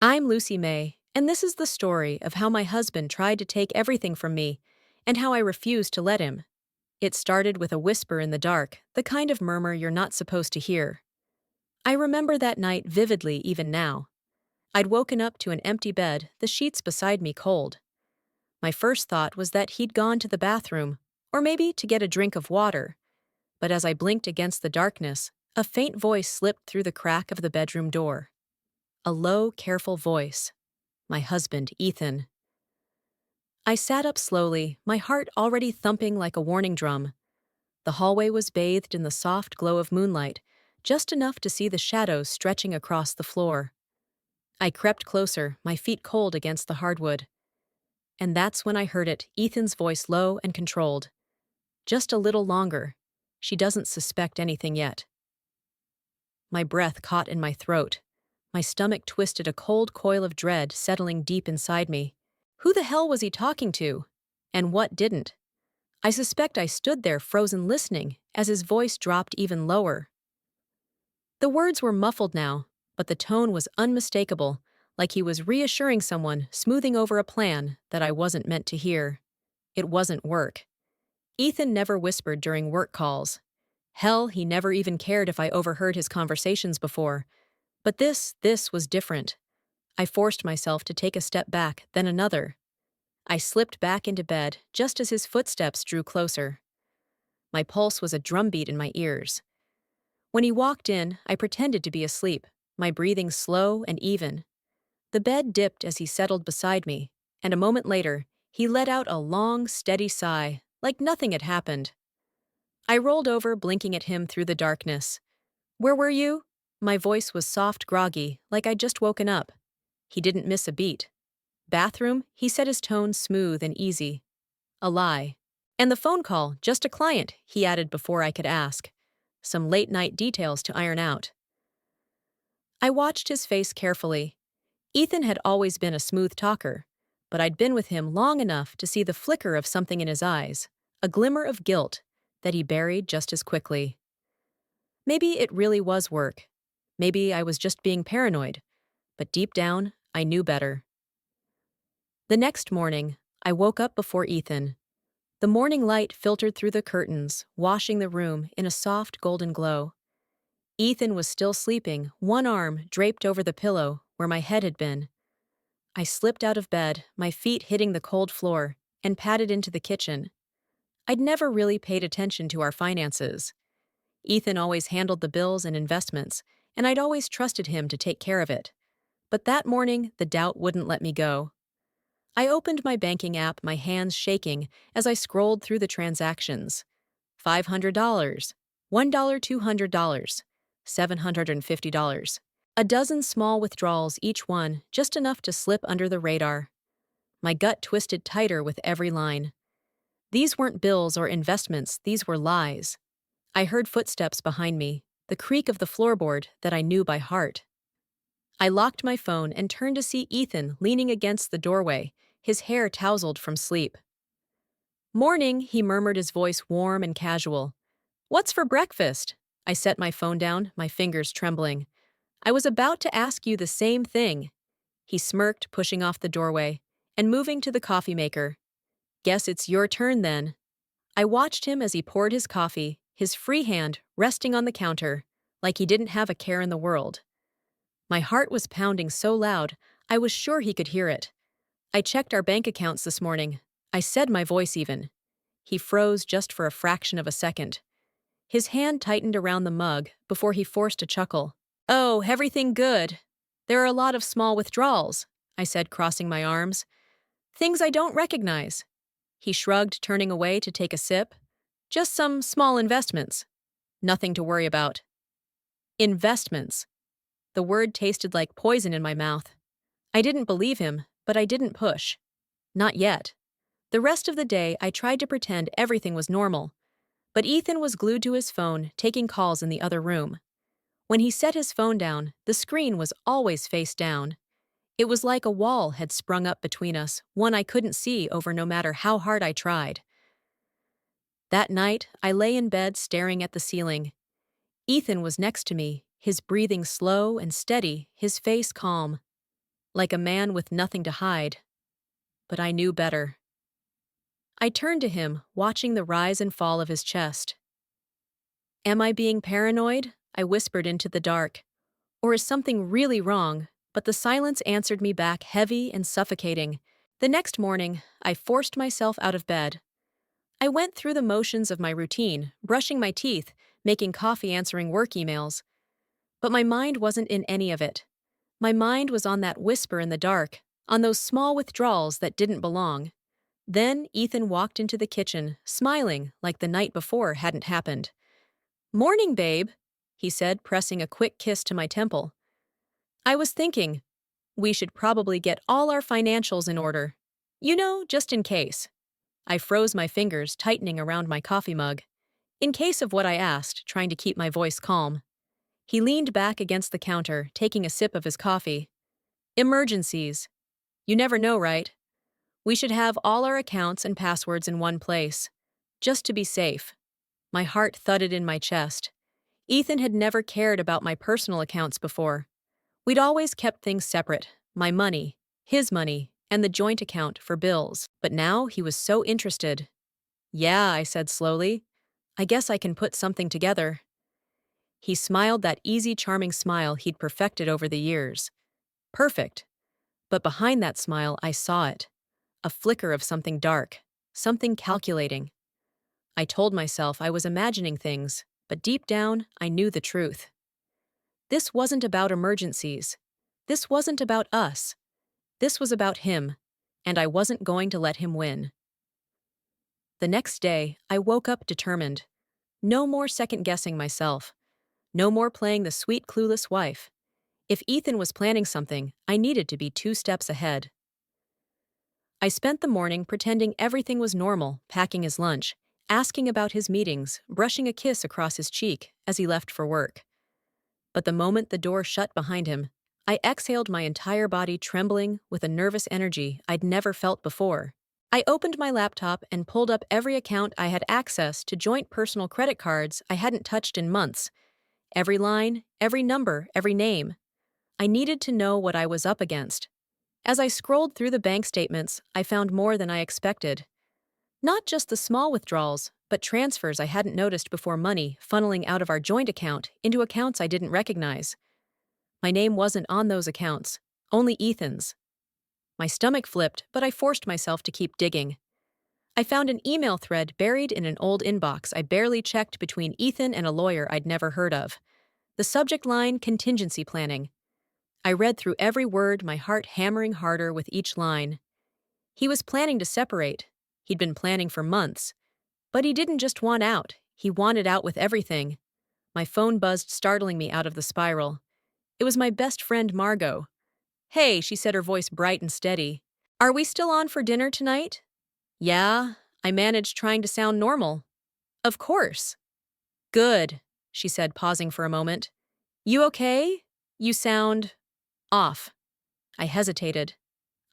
I'm Lucy May, and this is the story of how my husband tried to take everything from me and how I refused to let him. It started with a whisper in the dark, the kind of murmur you're not supposed to hear. I remember that night vividly even now. I'd woken up to an empty bed, the sheets beside me cold. My first thought was that he'd gone to the bathroom, or maybe to get a drink of water. But as I blinked against the darkness, a faint voice slipped through the crack of the bedroom door. A low, careful voice. My husband, Ethan. I sat up slowly, my heart already thumping like a warning drum. The hallway was bathed in the soft glow of moonlight, just enough to see the shadows stretching across the floor. I crept closer, my feet cold against the hardwood. And that's when I heard it, Ethan's voice low and controlled. Just a little longer. She doesn't suspect anything yet. My breath caught in my throat. My stomach twisted, a cold coil of dread settling deep inside me. Who the hell was he talking to? And what didn't? I suspect I stood there frozen listening as his voice dropped even lower. The words were muffled now, but the tone was unmistakable, like he was reassuring someone, smoothing over a plan that I wasn't meant to hear. It wasn't work. Ethan never whispered during work calls. Hell, he never even cared if I overheard his conversations before. But this was different. I forced myself to take a step back, then another. I slipped back into bed just as his footsteps drew closer. My pulse was a drumbeat in my ears. When he walked in, I pretended to be asleep, my breathing slow and even. The bed dipped as he settled beside me, and a moment later, he let out a long, steady sigh, like nothing had happened. I rolled over, blinking at him through the darkness. "Where were you?" My voice was soft, groggy, like I'd just woken up. He didn't miss a beat. "Bathroom?" He said, his tone smooth and easy. A lie. "And the phone call, just a client," he added before I could ask. Some late-night details to iron out. I watched his face carefully. Ethan had always been a smooth talker, but I'd been with him long enough to see the flicker of something in his eyes, a glimmer of guilt that he buried just as quickly. Maybe it really was work. Maybe I was just being paranoid, but deep down, I knew better. The next morning, I woke up before Ethan. The morning light filtered through the curtains, washing the room in a soft golden glow. Ethan was still sleeping, one arm draped over the pillow where my head had been. I slipped out of bed, my feet hitting the cold floor, and padded into the kitchen. I'd never really paid attention to our finances. Ethan always handled the bills and investments, and I'd always trusted him to take care of it. But that morning, the doubt wouldn't let me go. I opened my banking app, my hands shaking as I scrolled through the transactions. $500, $1, $200, $750. A dozen small withdrawals, each one just enough to slip under the radar. My gut twisted tighter with every line. These weren't bills or investments, these were lies. I heard footsteps behind me, the creak of the floorboard that I knew by heart. I locked my phone and turned to see Ethan leaning against the doorway, his hair tousled from sleep. "Morning," he murmured, his voice warm and casual. "What's for breakfast?" I set my phone down, my fingers trembling. "I was about to ask you the same thing." He smirked, pushing off the doorway and moving to the coffee maker. "Guess it's your turn then." I watched him as he poured his coffee, his free hand resting on the counter, like he didn't have a care in the world. My heart was pounding so loud, I was sure he could hear it. "I checked our bank accounts this morning," I said, my voice even. He froze just for a fraction of a second. His hand tightened around the mug before he forced a chuckle. "Oh, everything good. There are a lot of small withdrawals," I said, crossing my arms. "Things I don't recognize." He shrugged, turning away to take a sip. "Just some small investments. Nothing to worry about." Investments. The word tasted like poison in my mouth. I didn't believe him, but I didn't push. Not yet. The rest of the day, I tried to pretend everything was normal. But Ethan was glued to his phone, taking calls in the other room. When he set his phone down, the screen was always face down. It was like a wall had sprung up between us, one I couldn't see over no matter how hard I tried. That night, I lay in bed staring at the ceiling. Ethan was next to me, his breathing slow and steady, his face calm. like a man with nothing to hide. But I knew better. I turned to him, watching the rise and fall of his chest. Am I being paranoid? I whispered into the dark. Or is something really wrong? But the silence answered me back, heavy and suffocating. The next morning, I forced myself out of bed. I went through the motions of my routine, brushing my teeth, making coffee, answering work emails. But my mind wasn't in any of it. My mind was on that whisper in the dark, on those small withdrawals that didn't belong. Then Ethan walked into the kitchen, smiling like the night before hadn't happened. "Morning, babe," he said, pressing a quick kiss to my temple. I was thinking, we should probably get all our financials in order. Just in case. I froze my fingers, tightening around my coffee mug. In case of what I asked, trying to keep my voice calm. He leaned back against the counter, taking a sip of his coffee. Emergencies. You never know, right? We should have all our accounts and passwords in one place. Just to be safe. My heart thudded in my chest. Ethan had never cared about my personal accounts before. We'd always kept things separate, my money, his money, and the joint account for bills. But now he was so interested. "Yeah," I said slowly. "I guess I can put something together." He smiled, that easy, charming smile he'd perfected over the years. Perfect. But behind that smile, I saw it. A flicker of something dark, something calculating. I told myself I was imagining things, but deep down, I knew the truth. This wasn't about emergencies. This wasn't about us. This was about him, and I wasn't going to let him win. The next day, I woke up determined. No more second-guessing myself. No more playing the sweet, clueless wife. If Ethan was planning something, I needed to be 2 steps ahead. I spent the morning pretending everything was normal, packing his lunch, asking about his meetings, brushing a kiss across his cheek as he left for work. But the moment the door shut behind him, I exhaled, my entire body trembling with a nervous energy I'd never felt before. I opened my laptop and pulled up every account I had access to, joint personal credit cards I hadn't touched in months. Every line, every number, every name. I needed to know what I was up against. As I scrolled through the bank statements, I found more than I expected. Not just the small withdrawals, but transfers I hadn't noticed before, money funneling out of our joint account into accounts I didn't recognize. My name wasn't on those accounts, only Ethan's. My stomach flipped, but I forced myself to keep digging. I found an email thread buried in an old inbox I barely checked, between Ethan and a lawyer I'd never heard of. The subject line: contingency planning. I read through every word, my heart hammering harder with each line. He was planning to separate. He'd been planning for months. But he didn't just want out, he wanted out with everything. My phone buzzed, startling me out of the spiral. It was my best friend, Margot. "Hey," she said, her voice bright and steady. "Are we still on for dinner tonight?" "Yeah," I managed, trying to sound normal. "Of course." "Good," she said, pausing for a moment. "You okay? You sound off." I hesitated.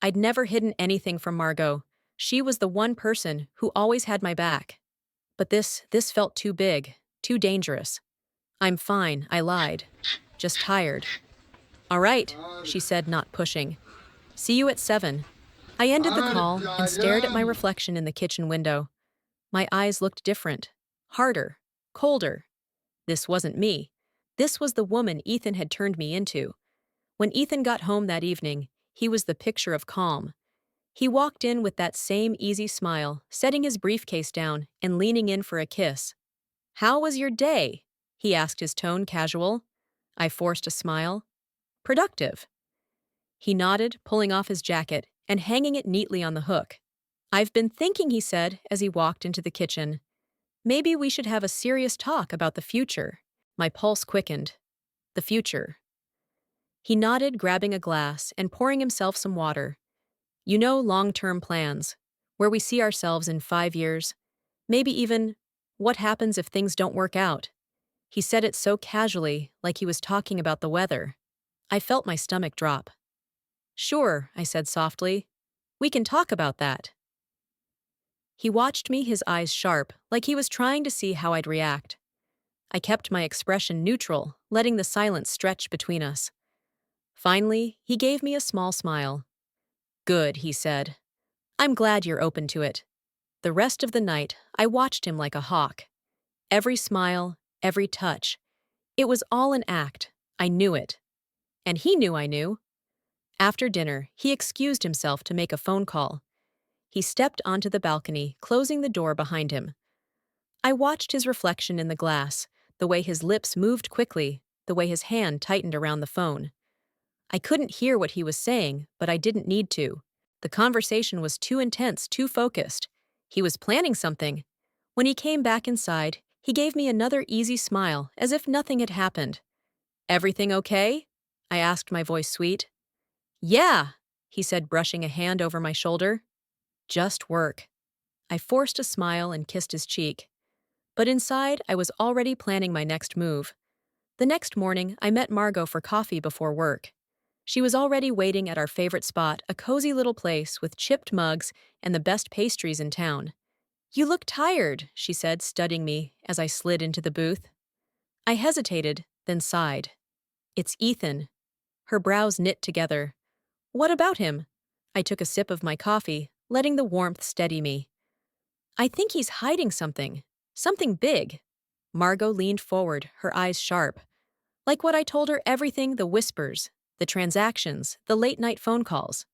I'd never hidden anything from Margot. She was the one person who always had my back. But this felt too big, too dangerous. "I'm fine," I lied. "Just tired." "All right," she said, not pushing. "See you at 7. I ended the call and stared at my reflection in the kitchen window. My eyes looked different, harder, colder. This wasn't me. This was the woman Ethan had turned me into. When Ethan got home that evening, he was the picture of calm. He walked in with that same easy smile, setting his briefcase down and leaning in for a kiss. "How was your day?" he asked, his tone casual. I forced a smile. "Productive." He nodded, pulling off his jacket and hanging it neatly on the hook. "I've been thinking," he said as he walked into the kitchen. "Maybe we should have a serious talk about the future." My pulse quickened. The future. He nodded, grabbing a glass and pouring himself some water. Long-term plans, where we see ourselves in 5 years. Maybe even, what happens if things don't work out? He said it so casually, like he was talking about the weather. I felt my stomach drop. "Sure," I said softly. "We can talk about that." He watched me, his eyes sharp, like he was trying to see how I'd react. I kept my expression neutral, letting the silence stretch between us. Finally, he gave me a small smile. "Good," he said. "I'm glad you're open to it." The rest of the night, I watched him like a hawk. Every smile, every touch. It was all an act. I knew it. And he knew I knew. After dinner, he excused himself to make a phone call. He stepped onto the balcony, closing the door behind him. I watched his reflection in the glass, the way his lips moved quickly, the way his hand tightened around the phone. I couldn't hear what he was saying, but I didn't need to. The conversation was too intense, too focused. He was planning something. When he came back inside, he gave me another easy smile, as if nothing had happened. "Everything okay?" I asked, my voice sweet. "Yeah," he said, brushing a hand over my shoulder. "Just work." I forced a smile and kissed his cheek. But inside, I was already planning my next move. The next morning, I met Margot for coffee before work. She was already waiting at our favorite spot, a cozy little place with chipped mugs and the best pastries in town. "You look tired," she said, studying me as I slid into the booth. I hesitated, then sighed. "It's Ethan." Her brows knit together. "What about him?" I took a sip of my coffee, letting the warmth steady me. "I think he's hiding something. Something big." Margot leaned forward, her eyes sharp. Like what I told her, everything, the whispers, the transactions, the late-night phone calls.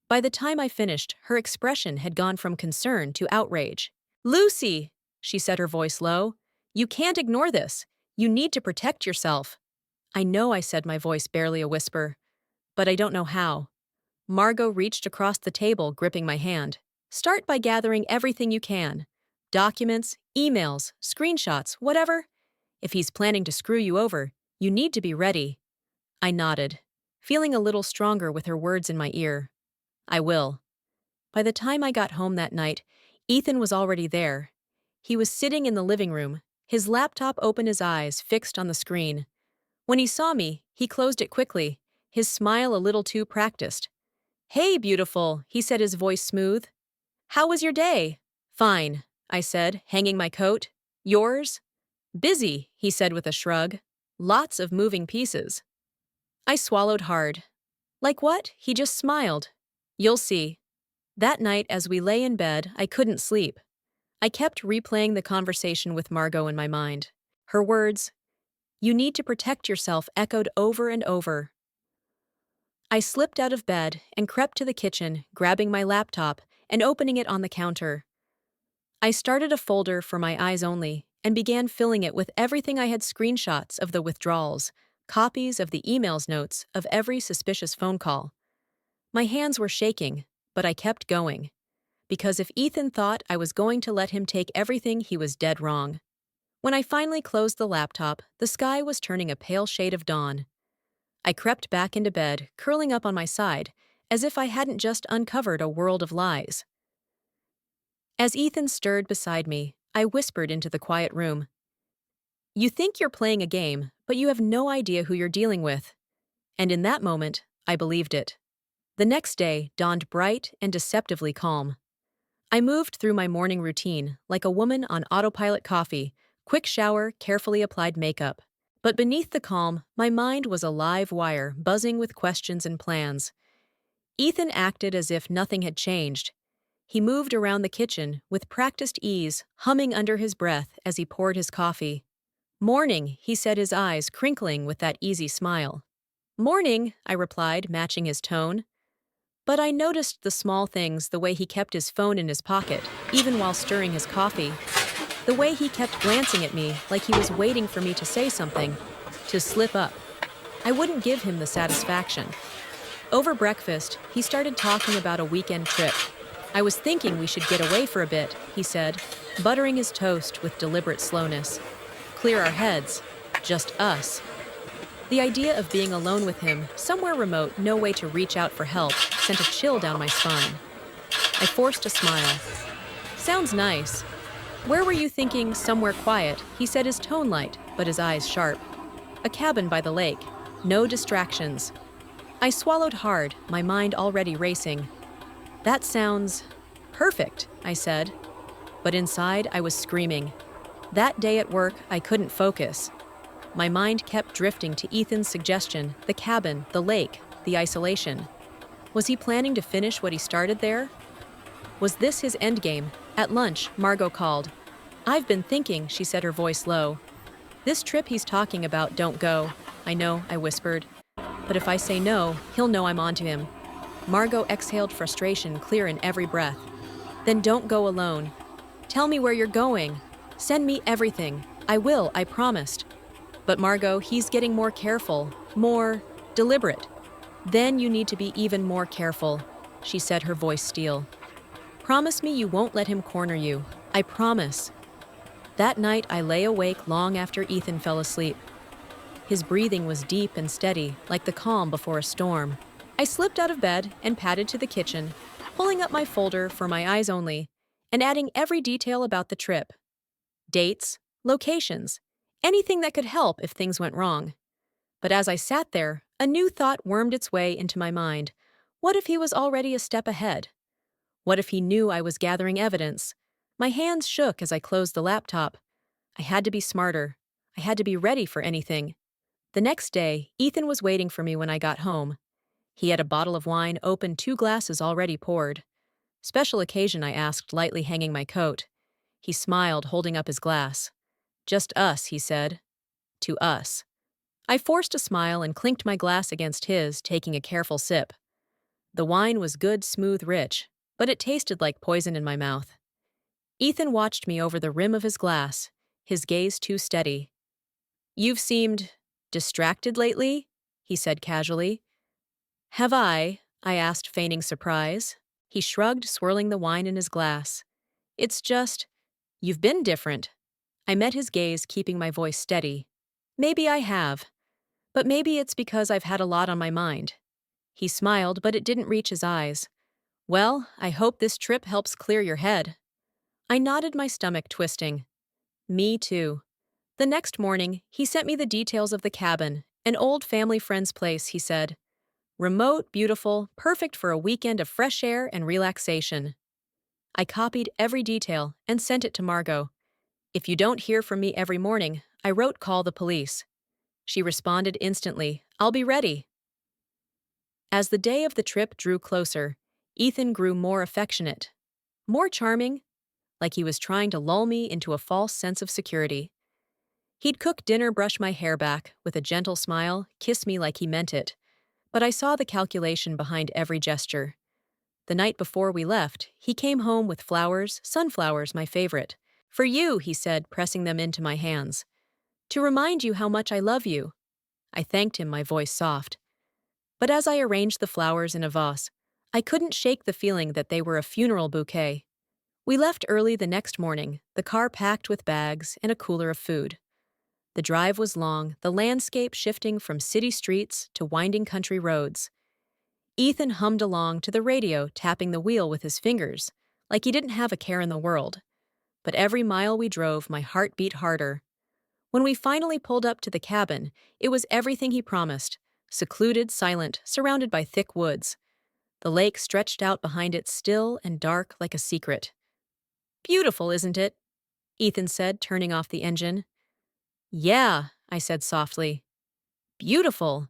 By the time I finished, her expression had gone from concern to outrage. "Lucy," she said, her voice low, "you can't ignore this. You need to protect yourself." "I know," I said, my voice barely a whisper. "But I don't know how." Margot reached across the table, gripping my hand. "Start by gathering everything you can. Documents, emails, screenshots, whatever. If he's planning to screw you over, you need to be ready." I nodded, feeling a little stronger with her words in my ear. "I will." By the time I got home that night, Ethan was already there. He was sitting in the living room, his laptop open, his eyes fixed on the screen. When he saw me, he closed it quickly, his smile a little too practiced. "Hey, beautiful," he said, his voice smooth. "How was your day?" "Fine," I said, hanging my coat. "Yours?" "Busy," he said with a shrug. "Lots of moving pieces." I swallowed hard. "Like what?" He just smiled. "You'll see." That night, as we lay in bed, I couldn't sleep. I kept replaying the conversation with Margot in my mind. Her words, "You need to protect yourself," echoed over and over. I slipped out of bed and crept to the kitchen, grabbing my laptop and opening it on the counter. I started a folder for my eyes only and began filling it with everything I had: screenshots of the withdrawals, copies of the emails, notes of every suspicious phone call. My hands were shaking, but I kept going. Because if Ethan thought I was going to let him take everything, he was dead wrong. When I finally closed the laptop, the sky was turning a pale shade of dawn. I crept back into bed, curling up on my side, as if I hadn't just uncovered a world of lies. As Ethan stirred beside me, I whispered into the quiet room. "You think you're playing a game, but you have no idea who you're dealing with." And in that moment, I believed it. The next day dawned bright and deceptively calm. I moved through my morning routine like a woman on autopilot: coffee, quick shower, carefully applied makeup. But beneath the calm, my mind was a live wire, buzzing with questions and plans. Ethan acted as if nothing had changed. He moved around the kitchen with practiced ease, humming under his breath as he poured his coffee. "Morning," he said, his eyes crinkling with that easy smile. "Morning," I replied, matching his tone. But I noticed the small things: the way he kept his phone in his pocket, even while stirring his coffee. The way he kept glancing at me like he was waiting for me to say something, to slip up. I wouldn't give him the satisfaction. Over breakfast, he started talking about a weekend trip. "I was thinking we should get away for a bit," he said, buttering his toast with deliberate slowness. "Clear our heads. Just us." The idea of being alone with him, somewhere remote, no way to reach out for help, sent a chill down my spine. I forced a smile. "Sounds nice." "Where were you thinking?" "Somewhere quiet," he said, his tone light, but his eyes sharp. "A cabin by the lake. No distractions." I swallowed hard, my mind already racing. "That sounds perfect," I said. But inside, I was screaming. That day at work, I couldn't focus. My mind kept drifting to Ethan's suggestion, the cabin, the lake, the isolation. Was he planning to finish what he started there? Was this his endgame? At lunch, Margot called. "I've been thinking," she said, her voice low. "This trip he's talking about, don't go." "I know," I whispered. "But if I say no, he'll know I'm onto him." Margot exhaled frustration clear in every breath. "Then don't go alone. Tell me where you're going. Send me everything. I will, I promised." "But Margot, he's getting more careful, more deliberate." "Then you need to be even more careful," she said, her voice steel. "Promise me you won't let him corner you. I promise." That night, I lay awake long after Ethan fell asleep. His breathing was deep and steady, like the calm before a storm. I slipped out of bed and padded to the kitchen, pulling up my folder for my eyes only, and adding every detail about the trip. Dates, locations, anything that could help if things went wrong. But as I sat there, a new thought wormed its way into my mind. What if he was already a step ahead? What if he knew I was gathering evidence? My hands shook as I closed the laptop. I had to be smarter. I had to be ready for anything. The next day, Ethan was waiting for me when I got home. He had a bottle of wine open, 2 glasses already poured. "Special occasion," I asked, lightly hanging my coat. He smiled, holding up his glass. "Just us," he said. "To us." I forced a smile and clinked my glass against his, taking a careful sip. The wine was good, smooth, rich, but it tasted like poison in my mouth. Ethan watched me over the rim of his glass, his gaze too steady. "You've seemed distracted lately," he said casually. "Have I?" I asked, feigning surprise. He shrugged, swirling the wine in his glass. "It's just, you've been different." I met his gaze, keeping my voice steady. "Maybe I have, but maybe it's because I've had a lot on my mind." He smiled, but it didn't reach his eyes. "Well, I hope this trip helps clear your head." I nodded, my stomach twisting. "Me too." The next morning, he sent me the details of the cabin, an old family friend's place, he said. "Remote, beautiful, perfect for a weekend of fresh air and relaxation." I copied every detail and sent it to Margot. "If you don't hear from me every morning," I wrote, "call the police." She responded instantly, "I'll be ready." As the day of the trip drew closer, Ethan grew more affectionate, more charming, like he was trying to lull me into a false sense of security. He'd cook dinner, brush my hair back, with a gentle smile, kiss me like he meant it. But I saw the calculation behind every gesture. The night before we left, he came home with flowers, sunflowers, my favorite. "For you," he said, pressing them into my hands. "To remind you how much I love you." I thanked him, my voice soft. But as I arranged the flowers in a vase, I couldn't shake the feeling that they were a funeral bouquet. We left early the next morning, the car packed with bags and a cooler of food. The drive was long, the landscape shifting from city streets to winding country roads. Ethan hummed along to the radio, tapping the wheel with his fingers, like he didn't have a care in the world. But every mile we drove, my heart beat harder. When we finally pulled up to the cabin, it was everything he promised: secluded, silent, surrounded by thick woods. The lake stretched out behind it, still and dark like a secret. "Beautiful, isn't it?" Ethan said, turning off the engine. "Yeah," I said softly. "Beautiful."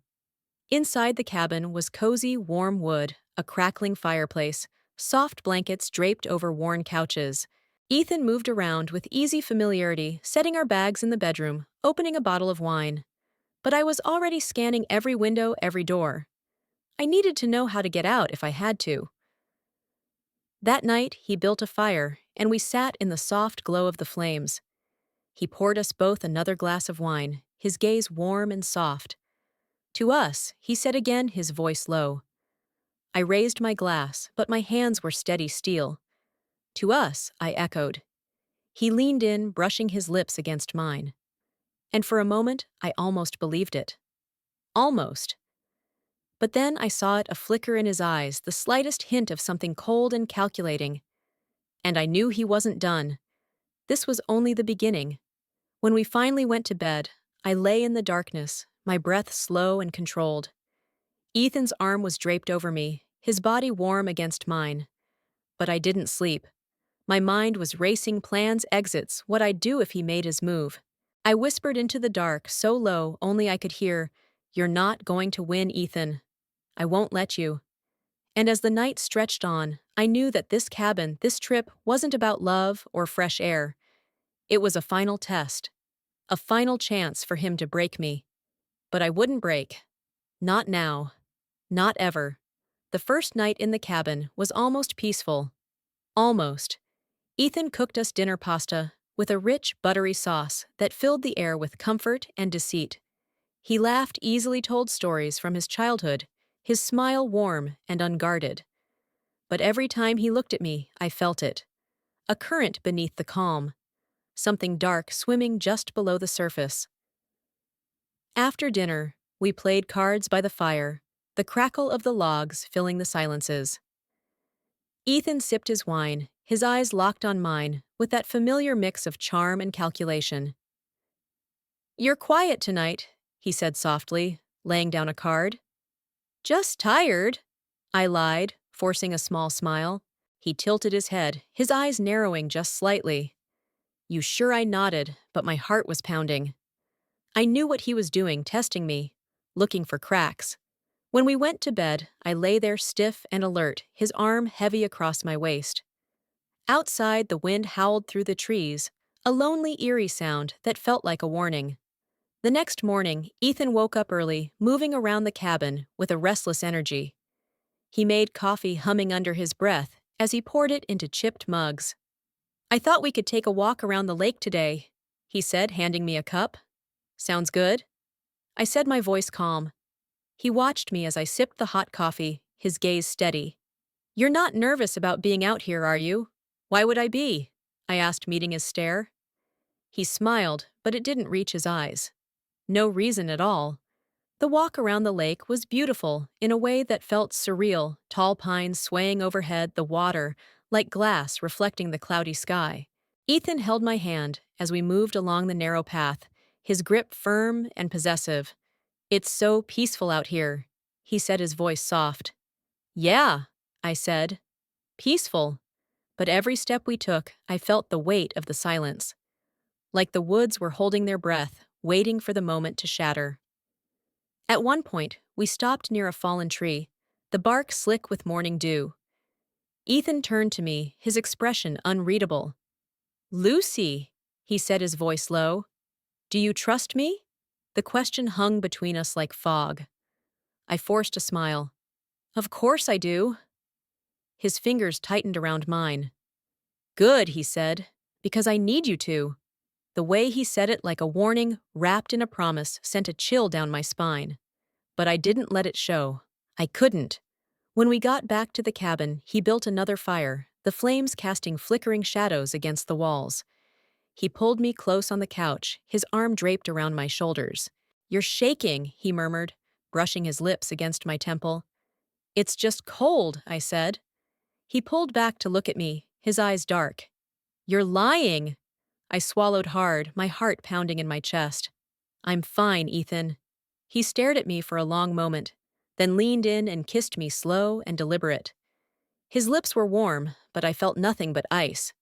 Inside the cabin was cozy, warm wood, a crackling fireplace, soft blankets draped over worn couches. Ethan moved around with easy familiarity, setting our bags in the bedroom, opening a bottle of wine. But I was already scanning every window, every door. I needed to know how to get out if I had to. That night, he built a fire, and we sat in the soft glow of the flames. He poured us both another glass of wine, his gaze warm and soft. "To us," he said again, his voice low. I raised my glass, but my hands were steady steel. "To us," I echoed. He leaned in, brushing his lips against mine. And for a moment, I almost believed it. Almost. But then I saw it, a flicker in his eyes, the slightest hint of something cold and calculating. And I knew he wasn't done. This was only the beginning. When we finally went to bed, I lay in the darkness, my breath slow and controlled. Ethan's arm was draped over me, his body warm against mine. But I didn't sleep. My mind was racing, plans, exits, what I'd do if he made his move. I whispered into the dark, so low only I could hear, "You're not going to win, Ethan. I won't let you." And as the night stretched on, I knew that this cabin, this trip, wasn't about love or fresh air. It was a final test, a final chance for him to break me. But I wouldn't break. Not now. Not ever. The first night in the cabin was almost peaceful. Almost. Ethan cooked us dinner pasta with a rich, buttery sauce that filled the air with comfort and deceit. He laughed, easily told stories from his childhood, his smile warm and unguarded. But every time he looked at me, I felt it. A current beneath the calm. Something dark swimming just below the surface. After dinner, we played cards by the fire, the crackle of the logs filling the silences. Ethan sipped his wine, his eyes locked on mine, with that familiar mix of charm and calculation. "You're quiet tonight," he said softly, laying down a card. "Just tired," I lied, forcing a small smile. He tilted his head, his eyes narrowing just slightly. "You sure?" I nodded, but my heart was pounding. I knew what he was doing, testing me, looking for cracks. When we went to bed, I lay there stiff and alert, his arm heavy across my waist. Outside, the wind howled through the trees, a lonely, eerie sound that felt like a warning. The next morning, Ethan woke up early, moving around the cabin with a restless energy. He made coffee humming under his breath as he poured it into chipped mugs. "I thought we could take a walk around the lake today," he said, handing me a cup. "Sounds good?" I said, my voice calm. He watched me as I sipped the hot coffee, his gaze steady. "You're not nervous about being out here, are you?" "Why would I be?" I asked, meeting his stare. He smiled, but it didn't reach his eyes. No reason at all. The walk around the lake was beautiful in a way that felt surreal, tall pines swaying overhead, the water, like glass reflecting the cloudy sky. Ethan held my hand as we moved along the narrow path, his grip firm and possessive. "It's so peaceful out here," he said, his voice soft. "Yeah," I said. "Peaceful." But every step we took, I felt the weight of the silence. Like the woods were holding their breath, waiting for the moment to shatter. At one point, we stopped near a fallen tree, the bark slick with morning dew. Ethan turned to me, his expression unreadable. "Lucy," he said, his voice low. "Do you trust me?" The question hung between us like fog. I forced a smile. "Of course I do." His fingers tightened around mine. "Good," he said, "because I need you to." The way he said it, like a warning wrapped in a promise, sent a chill down my spine. But I didn't let it show. I couldn't. When we got back to the cabin, he built another fire, the flames casting flickering shadows against the walls. He pulled me close on the couch, his arm draped around my shoulders. "You're shaking," he murmured, brushing his lips against my temple. "It's just cold," I said. He pulled back to look at me, his eyes dark. "You're lying." I swallowed hard, my heart pounding in my chest. "I'm fine, Ethan." He stared at me for a long moment, then leaned in and kissed me slow and deliberate. His lips were warm, but I felt nothing but ice.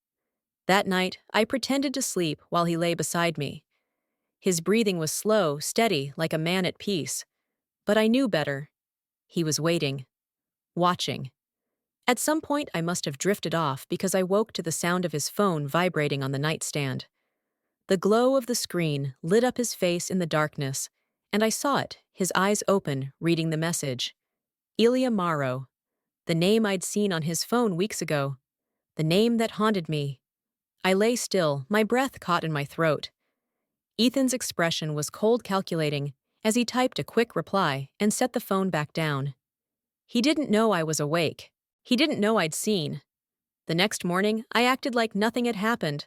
That night, I pretended to sleep while he lay beside me. His breathing was slow, steady, like a man at peace. But I knew better. He was waiting. Watching. At some point, I must have drifted off because I woke to the sound of his phone vibrating on the nightstand. The glow of the screen lit up his face in the darkness, and I saw it, his eyes open, reading the message. Ilya Morrow. The name I'd seen on his phone weeks ago. The name that haunted me. I lay still, my breath caught in my throat. Ethan's expression was cold, calculating, as he typed a quick reply and set the phone back down. He didn't know I was awake. He didn't know I'd seen. The next morning, I acted like nothing had happened.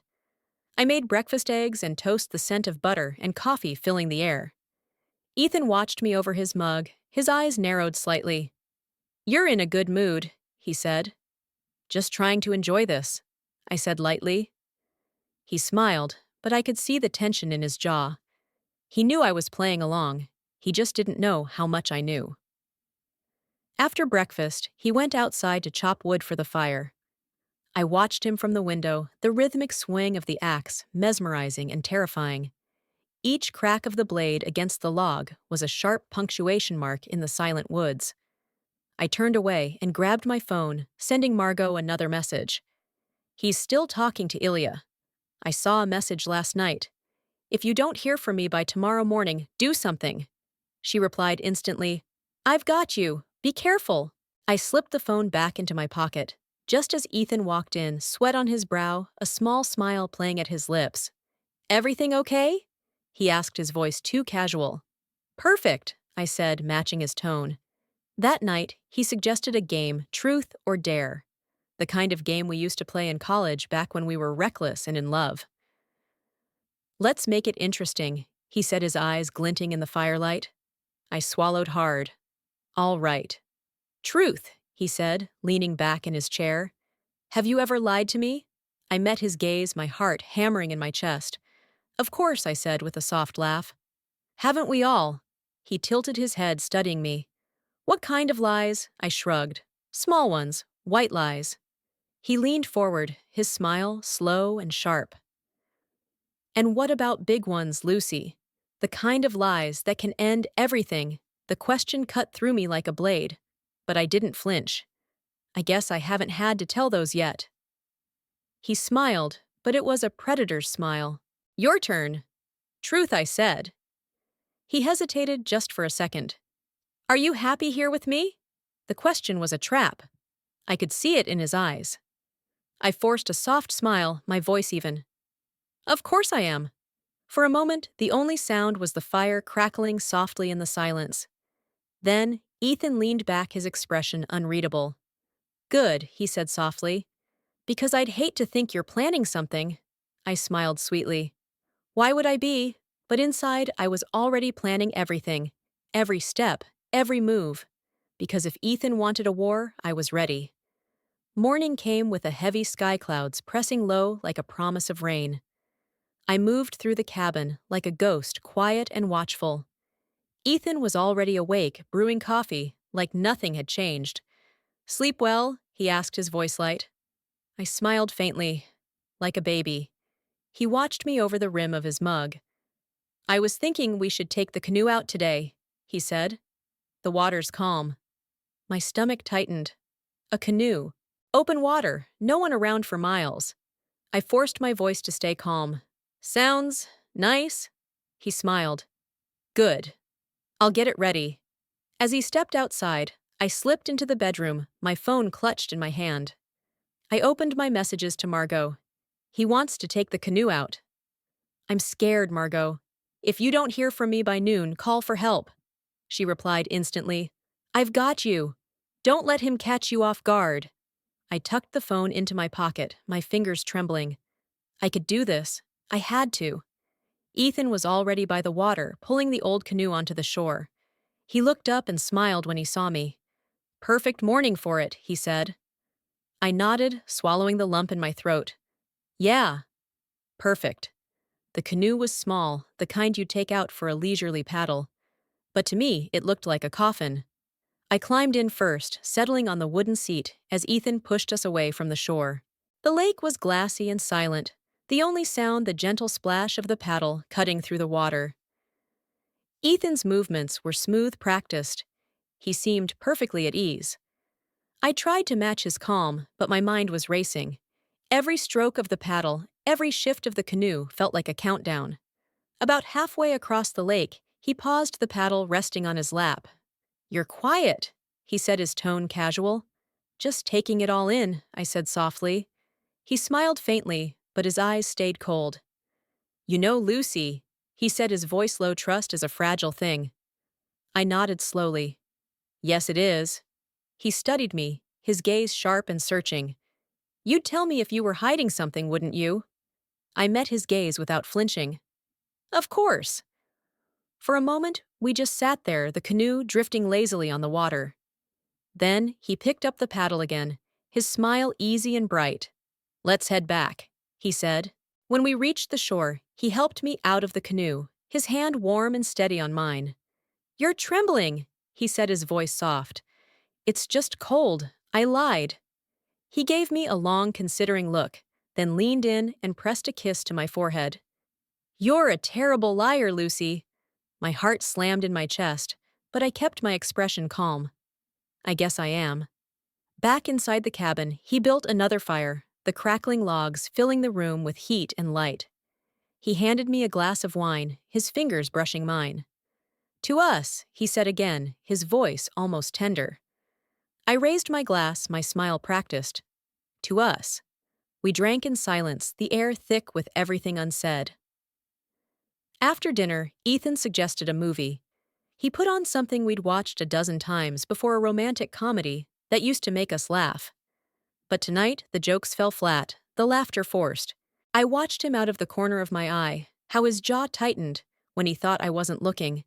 I made breakfast eggs and toast, the scent of butter and coffee filling the air. Ethan watched me over his mug, his eyes narrowed slightly. "You're in a good mood," he said. "Just trying to enjoy this," I said lightly. He smiled, but I could see the tension in his jaw. He knew I was playing along. He just didn't know how much I knew. After breakfast, he went outside to chop wood for the fire. I watched him from the window, the rhythmic swing of the axe, mesmerizing and terrifying. Each crack of the blade against the log was a sharp punctuation mark in the silent woods. I turned away and grabbed my phone, sending Margot another message. He's still talking to Ilya. I saw a message last night. If you don't hear from me by tomorrow morning, do something. She replied instantly, I've got you. Be careful. I slipped the phone back into my pocket. Just as Ethan walked in, sweat on his brow, a small smile playing at his lips. Everything okay? He asked, his voice too casual. Perfect, I said, matching his tone. That night, he suggested a game, truth or dare. The kind of game we used to play in college back when we were reckless and in love. Let's make it interesting, he said, his eyes glinting in the firelight. I swallowed hard. All right. Truth, he said, leaning back in his chair. Have you ever lied to me? I met his gaze, my heart hammering in my chest. Of course, I said with a soft laugh. Haven't we all? He tilted his head, studying me. What kind of lies? I shrugged. Small ones, white lies. He leaned forward, his smile slow and sharp. And what about big ones, Lucy? The kind of lies that can end everything. The question cut through me like a blade. But I didn't flinch. I guess I haven't had to tell those yet. He smiled, but it was a predator's smile. Your turn. Truth, I said. He hesitated just for a second. Are you happy here with me? The question was a trap. I could see it in his eyes. I forced a soft smile, my voice even. Of course I am. For a moment, the only sound was the fire crackling softly in the silence. Then, Ethan leaned back, his expression unreadable. Good, he said softly. Because I'd hate to think you're planning something. I smiled sweetly. Why would I be? But inside, I was already planning everything. Every step, every move. Because if Ethan wanted a war, I was ready. Morning came with a heavy sky clouds pressing low like a promise of rain. I moved through the cabin like a ghost, quiet and watchful. Ethan was already awake, brewing coffee, like nothing had changed. Sleep well? He asked, his voice light. I smiled faintly, like a baby. He watched me over the rim of his mug. I was thinking we should take the canoe out today, he said. The water's calm. My stomach tightened. A canoe. Open water, no one around for miles. I forced my voice to stay calm. Sounds nice? He smiled. Good. I'll get it ready. As he stepped outside, I slipped into the bedroom, my phone clutched in my hand. I opened my messages to Margot. He wants to take the canoe out. I'm scared, Margot. If you don't hear from me by noon, call for help. She replied instantly. I've got you. Don't let him catch you off guard. I tucked the phone into my pocket, my fingers trembling. I could do this. I had to. Ethan was already by the water, pulling the old canoe onto the shore. He looked up and smiled when he saw me. Perfect morning for it, he said. I nodded, swallowing the lump in my throat. Yeah. Perfect. The canoe was small, the kind you'd take out for a leisurely paddle. But to me, it looked like a coffin. I climbed in first, settling on the wooden seat as Ethan pushed us away from the shore. The lake was glassy and silent, the only sound the gentle splash of the paddle cutting through the water. Ethan's movements were smooth, practiced. He seemed perfectly at ease. I tried to match his calm, but my mind was racing. Every stroke of the paddle, every shift of the canoe felt like a countdown. About halfway across the lake, he paused, the paddle resting on his lap. You're quiet, he said, his tone casual. Just taking it all in, I said softly. He smiled faintly, but his eyes stayed cold. You know, Lucy, he said, his voice low. Trust is a fragile thing. I nodded slowly. Yes, it is. He studied me, his gaze sharp and searching. You'd tell me if you were hiding something, wouldn't you? I met his gaze without flinching. Of course. For a moment, we just sat there, the canoe drifting lazily on the water. Then he picked up the paddle again, his smile easy and bright. Let's head back, he said. When we reached the shore, he helped me out of the canoe, his hand warm and steady on mine. You're trembling, he said, his voice soft. It's just cold, I lied. He gave me a long, considering look, then leaned in and pressed a kiss to my forehead. You're a terrible liar, Lucy. My heart slammed in my chest, but I kept my expression calm. I guess I am. Back inside the cabin, he built another fire, the crackling logs filling the room with heat and light. He handed me a glass of wine, his fingers brushing mine. To us, he said again, his voice almost tender. I raised my glass, my smile practiced. To us. We drank in silence, the air thick with everything unsaid. After dinner, Ethan suggested a movie. He put on something we'd watched a dozen times before, a romantic comedy that used to make us laugh. But tonight, the jokes fell flat, the laughter forced. I watched him out of the corner of my eye, how his jaw tightened when he thought I wasn't looking,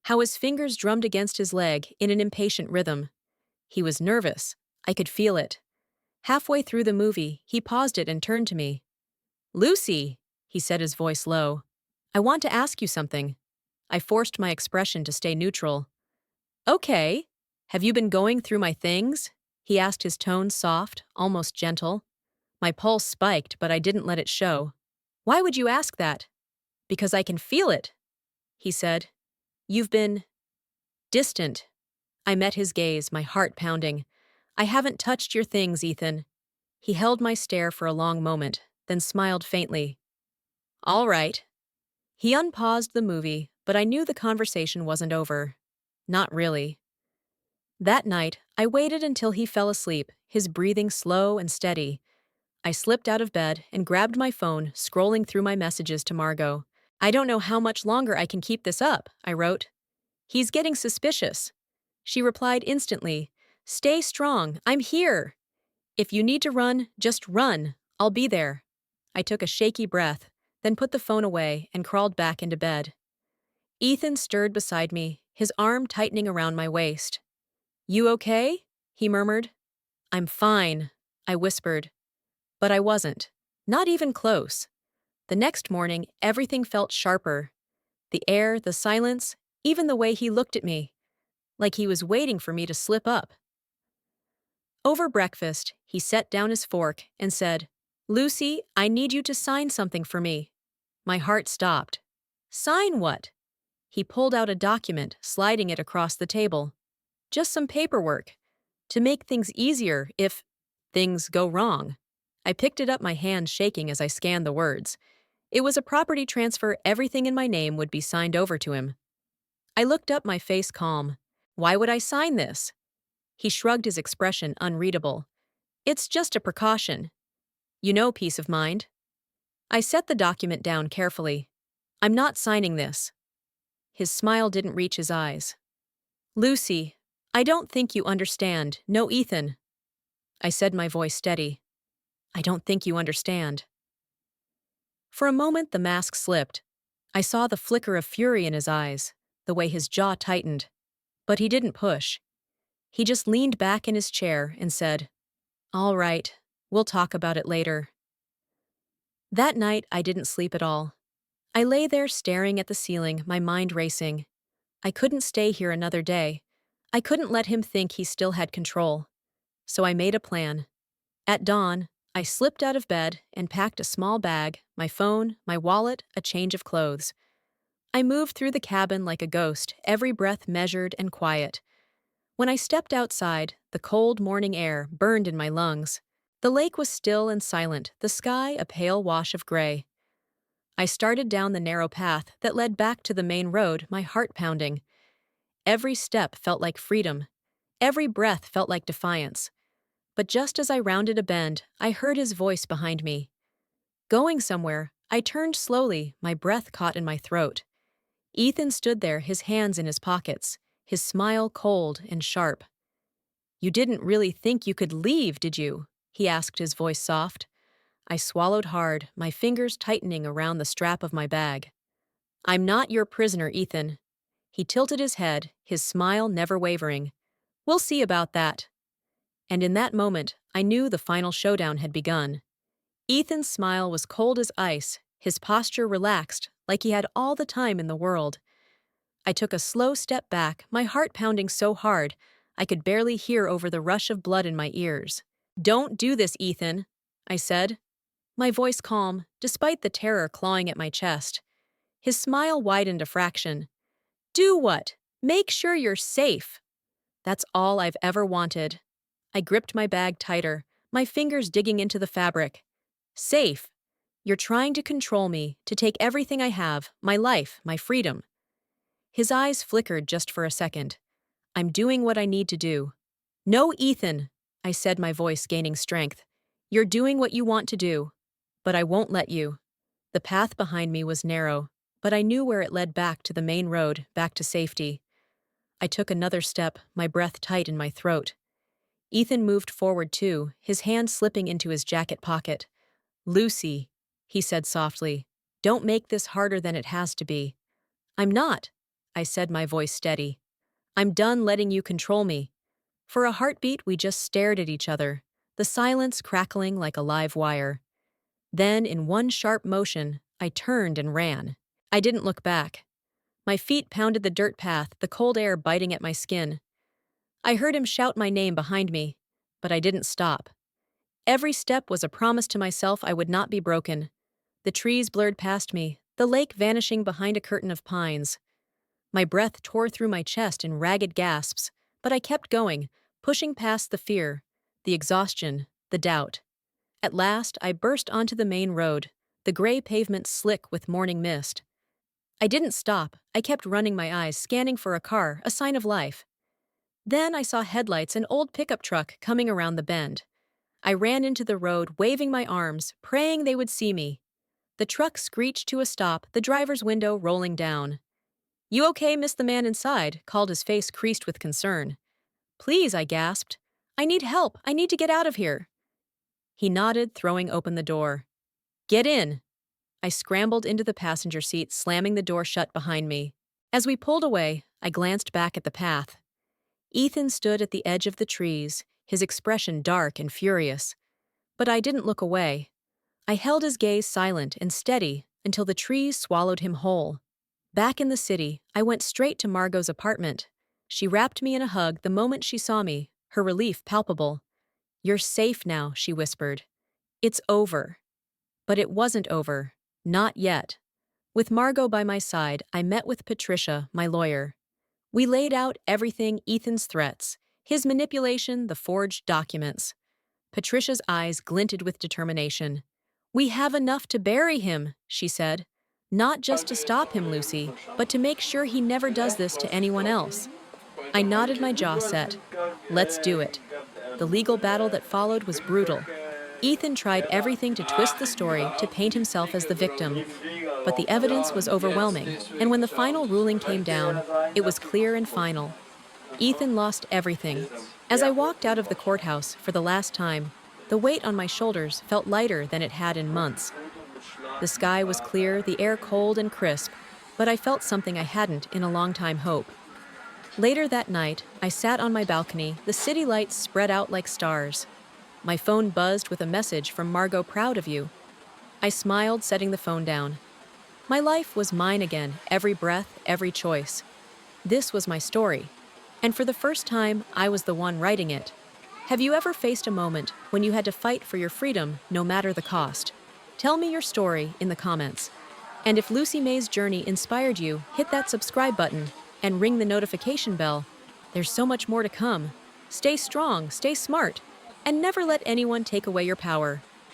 how his fingers drummed against his leg in an impatient rhythm. He was nervous. I could feel it. Halfway through the movie, he paused it and turned to me. Lucy, he said, his voice low. I want to ask you something. I forced my expression to stay neutral. Okay. Have you been going through my things? He asked, his tone soft, almost gentle. My pulse spiked, but I didn't let it show. Why would you ask that? Because I can feel it, he said. You've been distant. I met his gaze, my heart pounding. I haven't touched your things, Ethan. He held my stare for a long moment, then smiled faintly. All right. He unpaused the movie, but I knew the conversation wasn't over. Not really. That night, I waited until he fell asleep, his breathing slow and steady. I slipped out of bed and grabbed my phone, scrolling through my messages to Margot. I don't know how much longer I can keep this up, I wrote. He's getting suspicious. She replied instantly. Stay strong, I'm here. If you need to run, just run. I'll be there. I took a shaky breath, then put the phone away and crawled back into bed. Ethan stirred beside me, his arm tightening around my waist. You okay? He murmured. I'm fine, I whispered. But I wasn't. Not even close. The next morning, everything felt sharper. The air, the silence, even the way he looked at me. Like he was waiting for me to slip up. Over breakfast, he set down his fork and said, Lucy, I need you to sign something for me. My heart stopped. Sign what? He pulled out a document, sliding it across the table. Just some paperwork. To make things easier if things go wrong. I picked it up, my hand shaking as I scanned the words. It was a property transfer. Everything in my name would be signed over to him. I looked up, my face calm. Why would I sign this? He shrugged, his expression unreadable. It's just a precaution. You know, peace of mind. I set the document down carefully. I'm not signing this. His smile didn't reach his eyes. Lucy, I don't think you understand. No, Ethan. I said, my voice steady. I don't think you understand. For a moment, the mask slipped. I saw the flicker of fury in his eyes, the way his jaw tightened. But he didn't push. He just leaned back in his chair and said, All right, we'll talk about it later. That night, I didn't sleep at all. I lay there staring at the ceiling, my mind racing. I couldn't stay here another day. I couldn't let him think he still had control. So I made a plan. At dawn, I slipped out of bed and packed a small bag, my phone, my wallet, a change of clothes. I moved through the cabin like a ghost, every breath measured and quiet. When I stepped outside, the cold morning air burned in my lungs. The lake was still and silent, the sky a pale wash of gray. I started down the narrow path that led back to the main road, my heart pounding. Every step felt like freedom. Every breath felt like defiance. But just as I rounded a bend, I heard his voice behind me. Going somewhere, I turned slowly, my breath caught in my throat. Ethan stood there, his hands in his pockets, his smile cold and sharp. You didn't really think you could leave, did you? He asked, his voice soft. I swallowed hard, my fingers tightening around the strap of my bag. I'm not your prisoner, Ethan. He tilted his head, his smile never wavering. We'll see about that. And in that moment, I knew the final showdown had begun. Ethan's smile was cold as ice, his posture relaxed, like he had all the time in the world. I took a slow step back, my heart pounding so hard, I could barely hear over the rush of blood in my ears. Don't do this, Ethan, I said, my voice calm, despite the terror clawing at my chest. His smile widened a fraction. Do what? Make sure you're safe. That's all I've ever wanted. I gripped my bag tighter, my fingers digging into the fabric. Safe. You're trying to control me, to take everything I have, my life, my freedom. His eyes flickered just for a second. I'm doing what I need to do. No, Ethan, I said, my voice gaining strength. You're doing what you want to do. But I won't let you. The path behind me was narrow, but I knew where it led back to the main road, back to safety. I took another step, my breath tight in my throat. Ethan moved forward too, his hand slipping into his jacket pocket. Lucy, he said softly, don't make this harder than it has to be. I'm not, I said, my voice steady. I'm done letting you control me. For a heartbeat, we just stared at each other, the silence crackling like a live wire. Then, in one sharp motion, I turned and ran. I didn't look back. My feet pounded the dirt path, the cold air biting at my skin. I heard him shout my name behind me, but I didn't stop. Every step was a promise to myself I would not be broken. The trees blurred past me, the lake vanishing behind a curtain of pines. My breath tore through my chest in ragged gasps, but I kept going, pushing past the fear, the exhaustion, the doubt. At last, I burst onto the main road, the gray pavement slick with morning mist. I didn't stop. I kept running, my eyes scanning for a car, a sign of life. Then I saw headlights, an old pickup truck coming around the bend. I ran into the road, waving my arms, praying they would see me. The truck screeched to a stop, the driver's window rolling down. You okay, miss? The man inside called, his face creased with concern. Please, I gasped. I need help. I need to get out of here. He nodded, throwing open the door. Get in. I scrambled into the passenger seat, slamming the door shut behind me. As we pulled away, I glanced back at the path. Ethan stood at the edge of the trees, his expression dark and furious. But I didn't look away. I held his gaze silent and steady until the trees swallowed him whole. Back in the city, I went straight to Margot's apartment. She wrapped me in a hug the moment she saw me, her relief palpable. You're safe now, she whispered. It's over. But it wasn't over. Not yet. With Margot by my side, I met with Patricia, my lawyer. We laid out everything: Ethan's threats, his manipulation, the forged documents. Patricia's eyes glinted with determination. We have enough to bury him, she said. Not just to stop him, Lucy, but to make sure he never does this to anyone else. I nodded, my jaw set. Let's do it. The legal battle that followed was brutal. Ethan tried everything to twist the story, to paint himself as the victim. But the evidence was overwhelming, and when the final ruling came down, it was clear and final. Ethan lost everything. As I walked out of the courthouse for the last time, the weight on my shoulders felt lighter than it had in months. The sky was clear, the air cold and crisp, but I felt something I hadn't in a long time: hope. Later that night, I sat on my balcony, the city lights spread out like stars. My phone buzzed with a message from Margot. Proud of you. I smiled, setting the phone down. My life was mine again, every breath, every choice. This was my story. And for the first time, I was the one writing it. Have you ever faced a moment when you had to fight for your freedom, no matter the cost? Tell me your story in the comments. And if Lucy May's journey inspired you, hit that subscribe button and ring the notification bell. There's so much more to come. Stay strong, stay smart, and never let anyone take away your power.